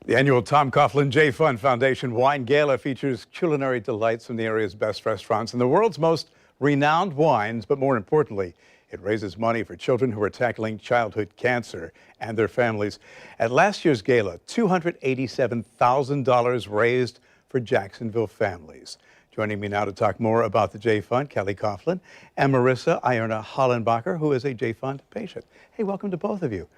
The annual Tom Coughlin J Fund Foundation Wine Gala features culinary delights from the area's best restaurants and the world's most renowned wines, but more importantly, it raises money for children who are tackling childhood cancer and their families. At last year's gala, $287,000 raised for Jacksonville families. Joining me now to talk more about the J Fund, Kelly Coughlin and Marissa Ierna Hollenbacher, who is a J Fund patient. Hey, welcome to both of you.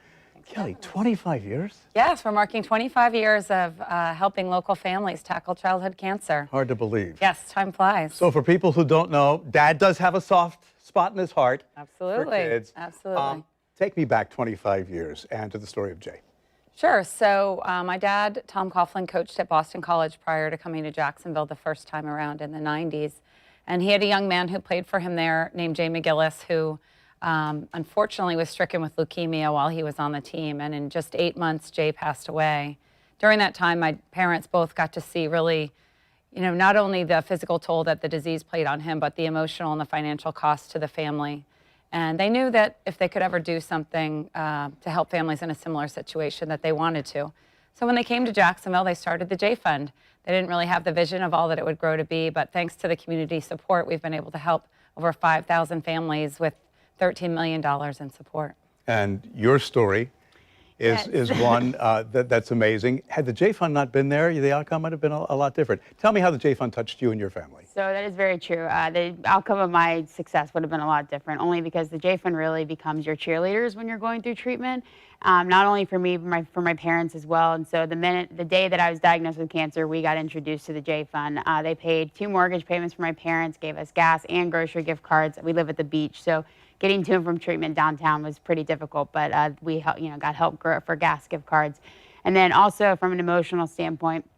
Kelly, 25 years? Yes, we're marking 25 years of helping local families tackle childhood cancer. Hard to believe. Yes, time flies. So for people who don't know, Dad does have a soft spot in his heart. Absolutely. For kids. Absolutely. Take me back 25 years and to the story of Jay. Sure. So my dad, Tom Coughlin, coached at Boston College prior to coming to Jacksonville the first time around in the 90s. And he had a young man who played for him there named Jay McGillis, who unfortunately was stricken with leukemia while he was on the team. And in just 8 months, Jay passed away. During that time, my parents both got to see really, not only the physical toll that the disease played on him, but the emotional and the financial cost to the family. And they knew that if they could ever do something to help families in a similar situation, that they wanted to. So when they came to Jacksonville, they started the J Fund. They didn't really have the vision of all that it would grow to be, but thanks to the community support, we've been able to help over 5,000 families with $13 million in support. And your story is one that's amazing. Had the J Fund not been there, the outcome might have been a lot different. Tell me how the J Fund touched you and your family. So that is very true. The outcome of my success would have been a lot different, only because the J Fund really becomes your cheerleaders when you're going through treatment. Not only for me, but for my parents as well. And so the day that I was diagnosed with cancer, we got introduced to the J Fund. They paid 2 mortgage payments for my parents, gave us gas and grocery gift cards. We live at the beach, so getting to and from treatment downtown was pretty difficult, but we got help for gas gift cards. And then also from an emotional standpoint,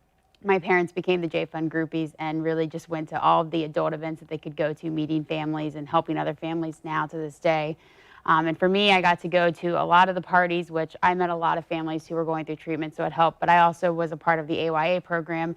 my parents became the J Fund groupies and really just went to all of the adult events that they could go to, meeting families and helping other families now to this day. And for me, I got to go to a lot of the parties, which I met a lot of families who were going through treatment, so it helped. But I also was a part of the AYA program,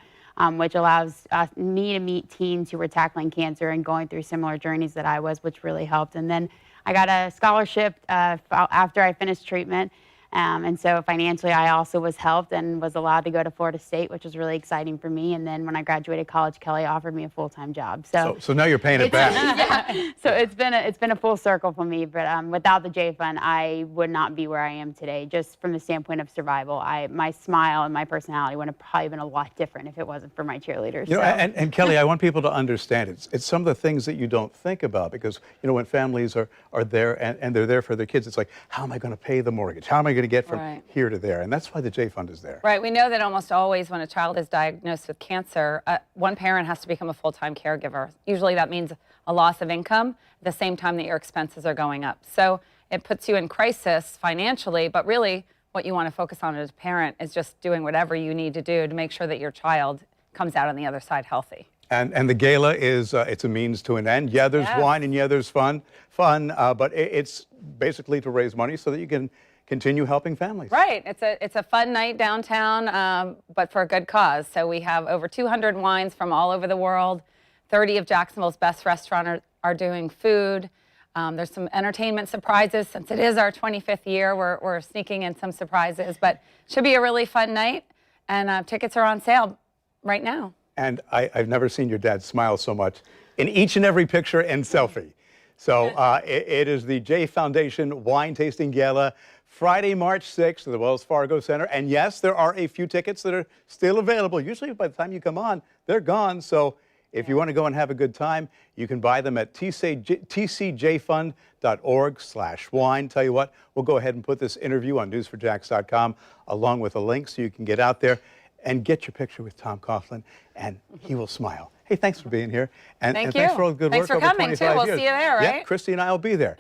which allows me to meet teens who were tackling cancer and going through similar journeys that I was, which really helped. And then I got a scholarship after I finished treatment. And so financially, I also was helped and was allowed to go to Florida State, which was really exciting for me. And then when I graduated college, Kelly offered me a full-time job. So now you're paying it back. Yeah. So it's been a full circle for me. But without the J Fund, I would not be where I am today, just from the standpoint of survival. My smile and my personality would have probably been a lot different if it wasn't for my cheerleaders. And Kelly, I want people to understand it's some of the things that you don't think about, because when families are there and they're there for their kids, it's like, how am I going to pay the mortgage? How am I going to get from here to there? And that's why the J Fund is there. Right. We know that almost always when a child is diagnosed with cancer, one parent has to become a full-time caregiver. Usually that means a loss of income at the same time that your expenses are going up. So it puts you in crisis financially, but really what you want to focus on as a parent is just doing whatever you need to do to make sure that your child comes out on the other side healthy. And the gala is it's a means to an end. Yeah, there's wine and yeah, there's fun, but it's basically to raise money so that you can continue helping families. Right. It's a fun night downtown, but for a good cause. So we have over 200 wines from all over the world. 30 of Jacksonville's best restaurants are doing food. There's some entertainment surprises. Since it is our 25th year, we're sneaking in some surprises, but it should be a really fun night. And tickets are on sale right now. And I've never seen your dad smile so much in each and every picture and selfie. So it is the J Foundation Wine Tasting Gala, Friday, March 6th at the Wells Fargo Center. And yes, there are a few tickets that are still available. Usually by the time you come on, they're gone. So if you want to go and have a good time, you can buy them at tcjfund.org/wine. Tell you what, we'll go ahead and put this interview on news4jax.com along with a link so you can get out there and get your picture with Tom Coughlin, and he will smile. Hey, thanks for being here. And Thank you. Thanks for all the good work over 25 years. Thanks for coming, too. We'll see you there, right? Yeah, Christy and I will be there.